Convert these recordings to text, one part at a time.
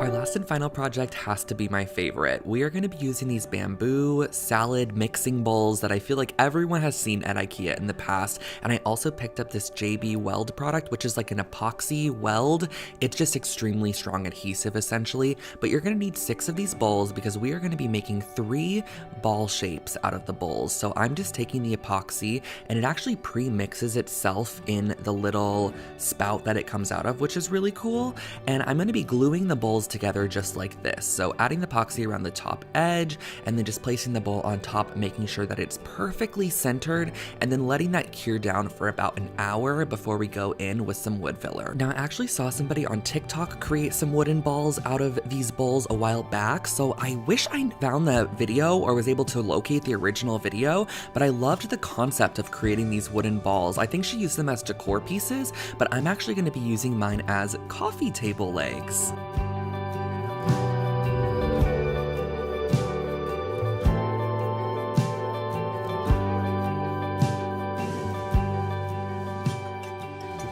Our last and final project has to be my favorite. We are going to be using these bamboo salad mixing bowls that I feel like everyone has seen at Ikea in the past, and I also picked up this JB Weld product, which is like an epoxy weld. It's just extremely strong adhesive essentially, but you're going to need 6 of these bowls because we are going to be making 3 ball shapes out of the bowls. So I'm just taking the epoxy and it actually pre-mixes itself in the little spout that it comes out of, which is really cool, and I'm going to be gluing the bowls together just like this. So adding the epoxy around the top edge and then just placing the bowl on top, making sure that it's perfectly centered, and then letting that cure down for about an hour before we go in with some wood filler. Now I actually saw somebody on TikTok create some wooden balls out of these bowls a while back, so I wish I found the video or was able to locate the original video, but I loved the concept of creating these wooden balls. I think she used them as decor pieces, but I'm actually going to be using mine as coffee table legs.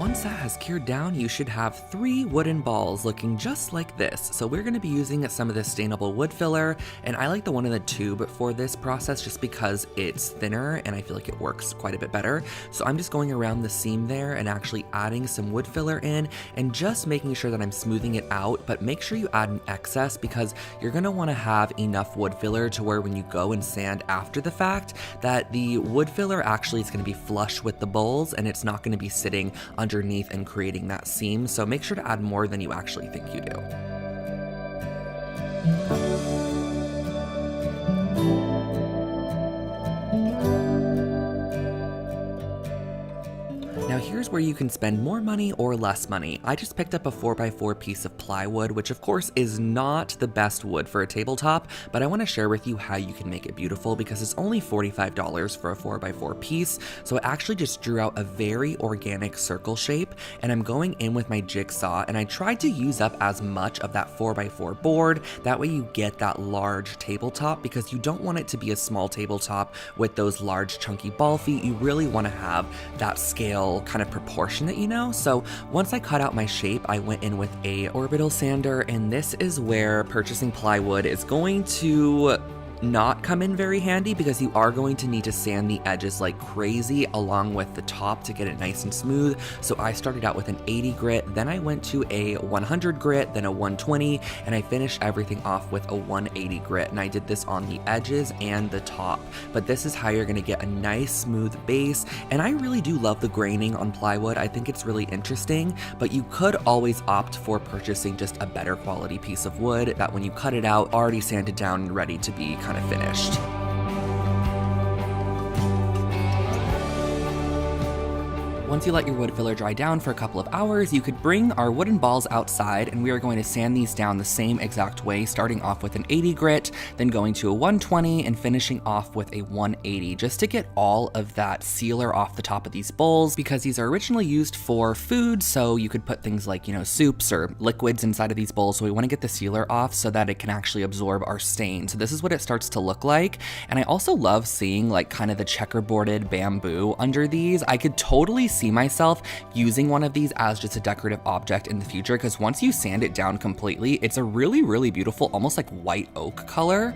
Once that has cured down, you should have 3 wooden balls looking just like this. So we're going to be using some of this stainable wood filler, and I like the one in the tube for this process just because it's thinner and I feel like it works quite a bit better. So I'm just going around the seam there and actually adding some wood filler in and just making sure that I'm smoothing it out, but make sure you add an excess because you're going to want to have enough wood filler to where when you go and sand after the fact, that the wood filler actually is going to be flush with the bowls and it's not going to be sitting underneath and creating that seam. So make sure to add more than you actually think you do. Now here's where you can spend more money or less money. I just picked up a 4x4 piece of plywood, which of course is not the best wood for a tabletop, but I want to share with you how you can make it beautiful because it's only $45 for a 4x4 piece. So I actually just drew out a very organic circle shape, and I'm going in with my jigsaw, and I tried to use up as much of that 4x4 board. That way you get that large tabletop because you don't want it to be a small tabletop with those large chunky ball feet. You really want to have that scale kind of proportionate, you know? So once I cut out my shape, I went in with a orbital sander, and this is where purchasing plywood is going to not come in very handy because you are going to need to sand the edges like crazy along with the top to get it nice and smooth. So I started out with an 80 grit, then I went to a 100 grit, then a 120, and I finished everything off with a 180 grit, and I did this on the edges and the top. But this is how you're going to get a nice smooth base, and I really do love the graining on plywood. I think it's really interesting, but you could always opt for purchasing just a better quality piece of wood that when you cut it out, already sanded down and ready to be kind of finished. Once you let your wood filler dry down for a couple of hours, you could bring our wooden balls outside, and we are going to sand these down the same exact way, starting off with an 80 grit, then going to a 120 and finishing off with a 180, just to get all of that sealer off the top of these bowls, because these are originally used for food, so you could put things like, soups or liquids inside of these bowls. So we want to get the sealer off so that it can actually absorb our stain. So this is what it starts to look like. And I also love seeing like kind of the checkerboarded bamboo under these. I could totally see myself using one of these as just a decorative object in the future, because once you sand it down completely, it's a really, really beautiful, almost like white oak color.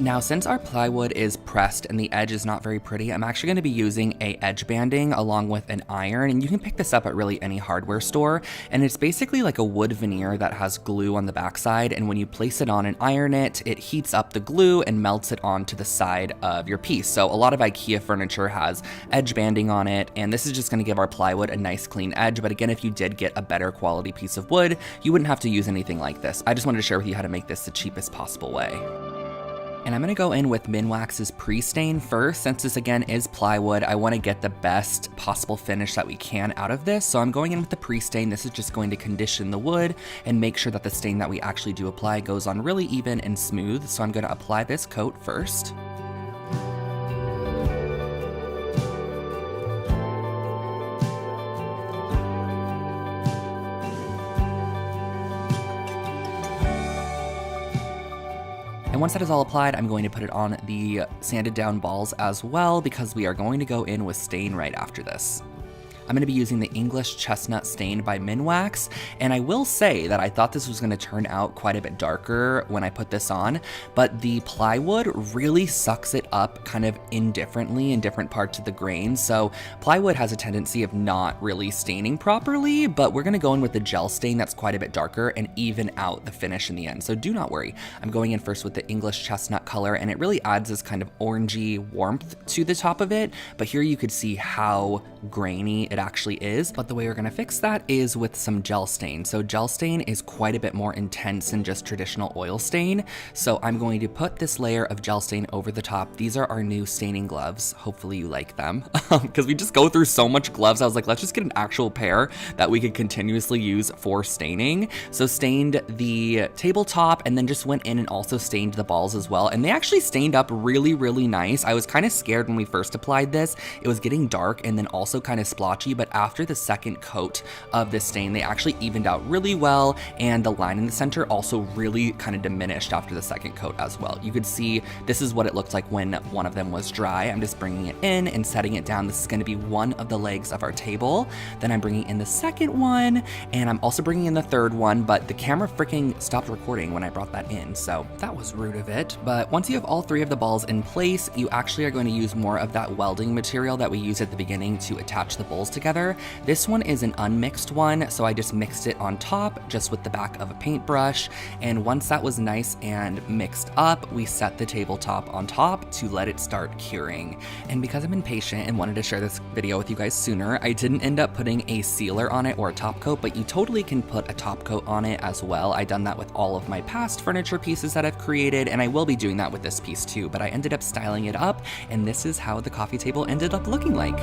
Now, since our plywood is pressed and the edge is not very pretty, I'm actually going to be using a edge banding along with an iron, and you can pick this up at really any hardware store, and it's basically like a wood veneer that has glue on the backside, and when you place it on and iron it, it heats up the glue and melts it onto the side of your piece. So a lot of IKEA furniture has edge banding on it, and this is just going to give our plywood a nice clean edge. But again, if you did get a better quality piece of wood, you wouldn't have to use anything like this. I just wanted to share with you how to make this the cheapest possible way. And I'm going to go in with Minwax's pre-stain first. Since this again is plywood, I want to get the best possible finish that we can out of this. So I'm going in with the pre-stain. This is just going to condition the wood and make sure that the stain that we actually do apply goes on really even and smooth. So I'm going to apply this coat first. And once that is all applied, I'm going to put it on the sanded down balls as well, because we are going to go in with stain right after this. I'm gonna be using the English Chestnut Stain by Minwax, and I will say that I thought this was gonna turn out quite a bit darker when I put this on, but the plywood really sucks it up kind of indifferently in different parts of the grain. So plywood has a tendency of not really staining properly, but we're gonna go in with the gel stain that's quite a bit darker and even out the finish in the end. So do not worry. I'm going in first with the English Chestnut color, and it really adds this kind of orangey warmth to the top of it, but here you could see how grainy it actually is. But the way we're gonna fix that is with some gel stain. So gel stain is quite a bit more intense than just traditional oil stain. So I'm going to put this layer of gel stain over the top. These are our new staining gloves. Hopefully you like them, because we just go through so much gloves. I was like, let's just get an actual pair that we could continuously use for staining. So stained the tabletop and then just went in and also stained the balls as well. And they actually stained up really, really nice. I was kind of scared when we first applied this. It was getting dark and then also kind of splotchy, but after the second coat of this stain, they actually evened out really well, and the line in the center also really kind of diminished after the second coat as well. You could see this is what it looked like when one of them was dry. I'm just bringing it in and setting it down. This is going to be one of the legs of our table. Then I'm bringing in the second one, and I'm also bringing in the third one, but the camera freaking stopped recording when I brought that in, so that was rude of it. But once you have all three of the balls in place, you actually are going to use more of that welding material that we used at the beginning to attach the bowls together. This one is an unmixed one, so I just mixed it on top just with the back of a paintbrush, and once that was nice and mixed up, we set the tabletop on top to let it start curing. And because I'm impatient and wanted to share this video with you guys sooner, I didn't end up putting a sealer on it or a top coat, but you totally can put a top coat on it as well. I've done that with all of my past furniture pieces that I've created, and I will be doing that with this piece too, but I ended up styling it up, and this is how the coffee table ended up looking like.